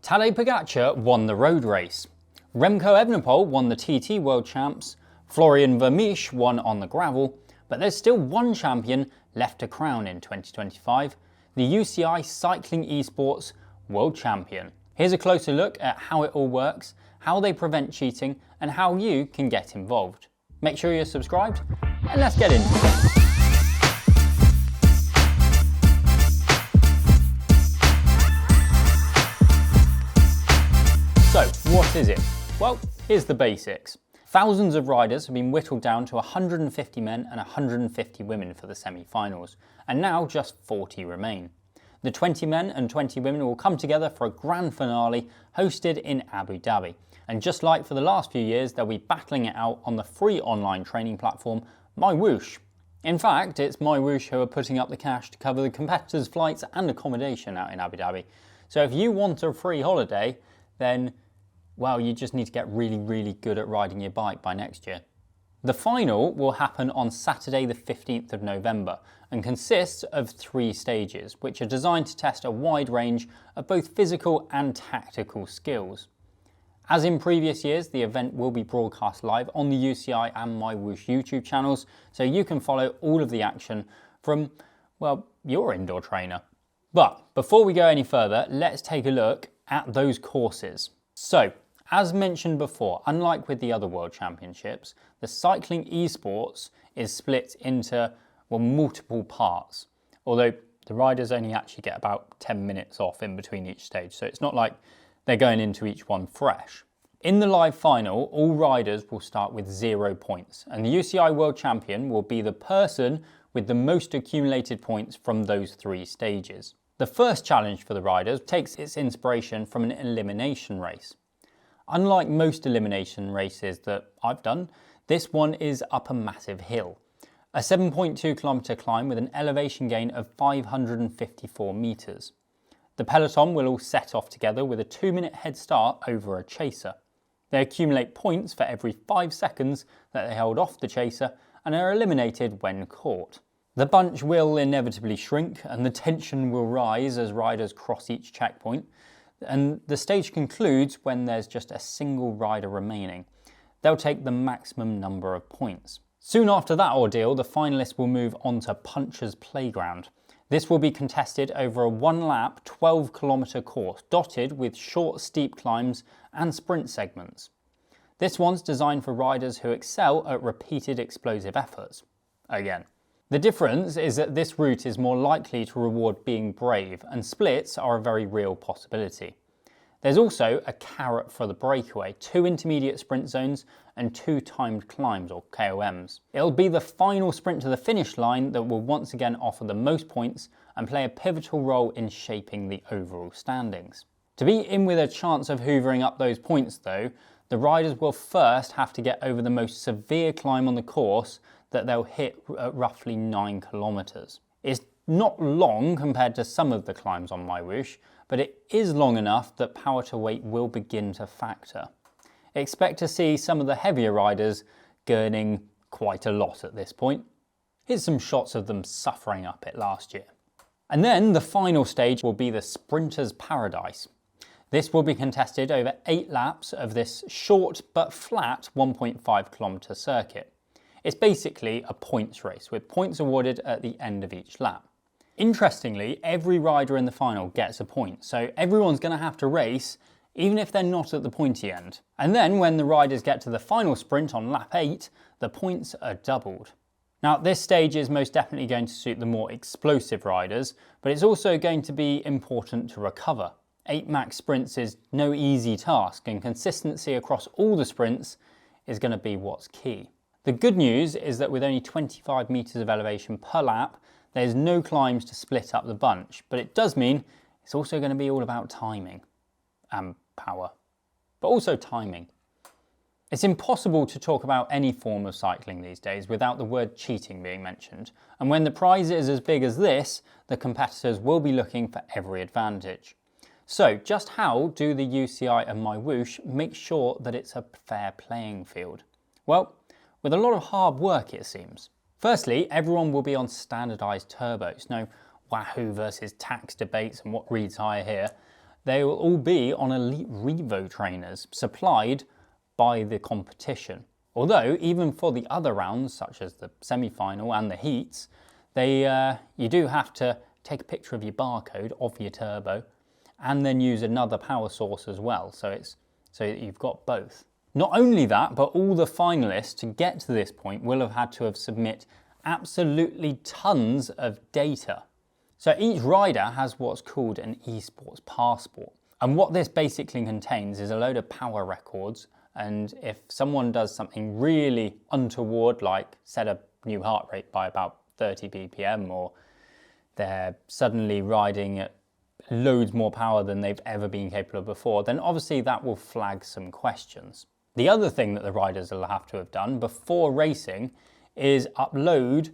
Tadej Pogacar won the road race. Remco Evenepoel won the TT World Champs. Florian Vermeersch won on the gravel. But there's still one champion left to crown in 2025, the UCI Cycling Esports World Champion. Here's a closer look at how it all works, how they prevent cheating, and how you can get involved. Make sure you're subscribed, and let's get into it. So, what is it? Well, here's the basics. Thousands of riders have been whittled down to 150 men and 150 women for the semi-finals, and now just 40 remain. The 20 men and 20 women will come together for a grand finale hosted in Abu Dhabi, and just like for the last few years, they'll be battling it out on the free online training platform MyWhoosh. In fact, it's MyWhoosh who are putting up the cash to cover the competitors' flights and accommodation out in Abu Dhabi. So if you want a free holiday, then well, you just need to get really good at riding your bike by next year. The final will happen on Saturday the 15th of November and consists of 3 stages, which are designed to test a wide range of both physical and tactical skills. As in previous years, the event will be broadcast live on the UCI and MyWhoosh YouTube channels, so you can follow all of the action from, well, your indoor trainer. But before we go any further, let's take a look at those courses. So, as mentioned before, unlike with the other World Championships, the Cycling Esports is split into, well, multiple parts, although the riders only actually get about 10 minutes off in between each stage, so it's not like they're going into each one fresh. In the live final, all riders will start with 0 points, and the UCI World Champion will be the person with the most accumulated points from those 3 stages. The first challenge for the riders takes its inspiration from an elimination race. Unlike most elimination races that I've done, this one is up a massive hill. A 7.2 kilometre climb with an elevation gain of 554 metres. The peloton will all set off together with a 2-minute head start over a chaser. They accumulate points for every 5 seconds that they hold off the chaser and are eliminated when caught. The bunch will inevitably shrink and the tension will rise as riders cross each checkpoint. And the stage concludes when there's just a single rider remaining. They'll take the maximum number of points. Soon after that ordeal, the finalists will move on to Puncher's Playground. This will be contested over a 1-lap, 12-kilometre course, dotted with short, steep climbs and sprint segments. This one's designed for riders who excel at repeated explosive efforts. Again. The difference is that this route is more likely to reward being brave, and splits are a very real possibility. There's also a carrot for the breakaway, 2 intermediate sprint zones and 2 timed climbs or KOMs. It'll be the final sprint to the finish line that will once again offer the most points and play a pivotal role in shaping the overall standings. To be in with a chance of hoovering up those points though, the riders will first have to get over the most severe climb on the course that they'll hit at roughly 9 kilometres. It's not long compared to some of the climbs on MyWhoosh, but it is long enough that power to weight will begin to factor. Expect to see some of the heavier riders gurning quite a lot at this point. Here's some shots of them suffering up it last year. And then the final stage will be the Sprinter's Paradise. This will be contested over 8 laps of this short but flat 1.5 kilometre circuit. It's basically a points race, with points awarded at the end of each lap. Interestingly, every rider in the final gets a point, so everyone's going to have to race, even if they're not at the pointy end. And then when the riders get to the final sprint on lap 8, the points are doubled. Now, this stage is most definitely going to suit the more explosive riders, but it's also going to be important to recover. 8 max sprints is no easy task, and consistency across all the sprints is going to be what's key. The good news is that with only 25 metres of elevation per lap, there's no climbs to split up the bunch, but it does mean it's also going to be all about timing and power, but also timing. It's impossible to talk about any form of cycling these days without the word cheating being mentioned, and when the prize is as big as this, the competitors will be looking for every advantage. So just how do the UCI and MyWhoosh make sure that it's a fair playing field? Well, with a lot of hard work it seems. Firstly, everyone will be on standardised turbos, no Wahoo versus tax debates and what reads higher here. they will all be on elite Revo trainers supplied by the competition. Although, even for the other rounds, such as the semi-final and the heats, you do have to take a picture of your barcode of your turbo and then use another power source as well, so you've got both. Not only that, but all the finalists to get to this point will have had to submit absolutely tons of data. So each rider has what's called an esports passport. And what this basically contains is a load of power records, and if someone does something really untoward, like set a new heart rate by about 30 BPM, or they're suddenly riding at loads more power than they've ever been capable of before, then obviously that will flag some questions. The other thing that the riders will have to have done before racing is upload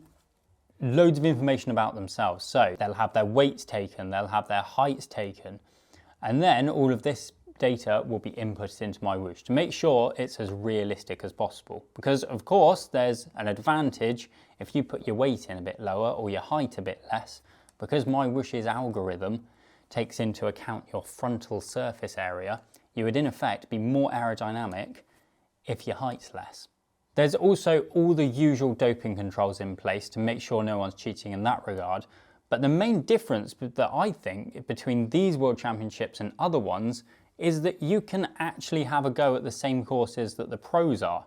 loads of information about themselves. So they'll have their weights taken, they'll have their heights taken, and then all of this data will be inputted into MyWhoosh to make sure it's as realistic as possible. Because of course there's an advantage if you put your weight in a bit lower or your height a bit less, because MyWhoosh's algorithm takes into account your frontal surface area, you would in effect be more aerodynamic if your height's less. There's also all the usual doping controls in place to make sure no one's cheating in that regard, but the main difference that I think between these World Championships and other ones is that you can actually have a go at the same courses that the pros are.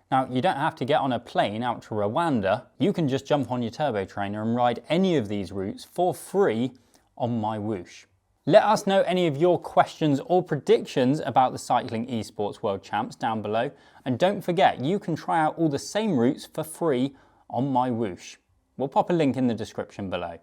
Now, you don't have to get on a plane out to Rwanda, you can just jump on your turbo trainer and ride any of these routes for free on MyWhoosh. Let us know any of your questions or predictions about the Cycling Esports World Champs down below, and don't forget you can try out all the same routes for free on MyWhoosh. We'll pop a link in the description below.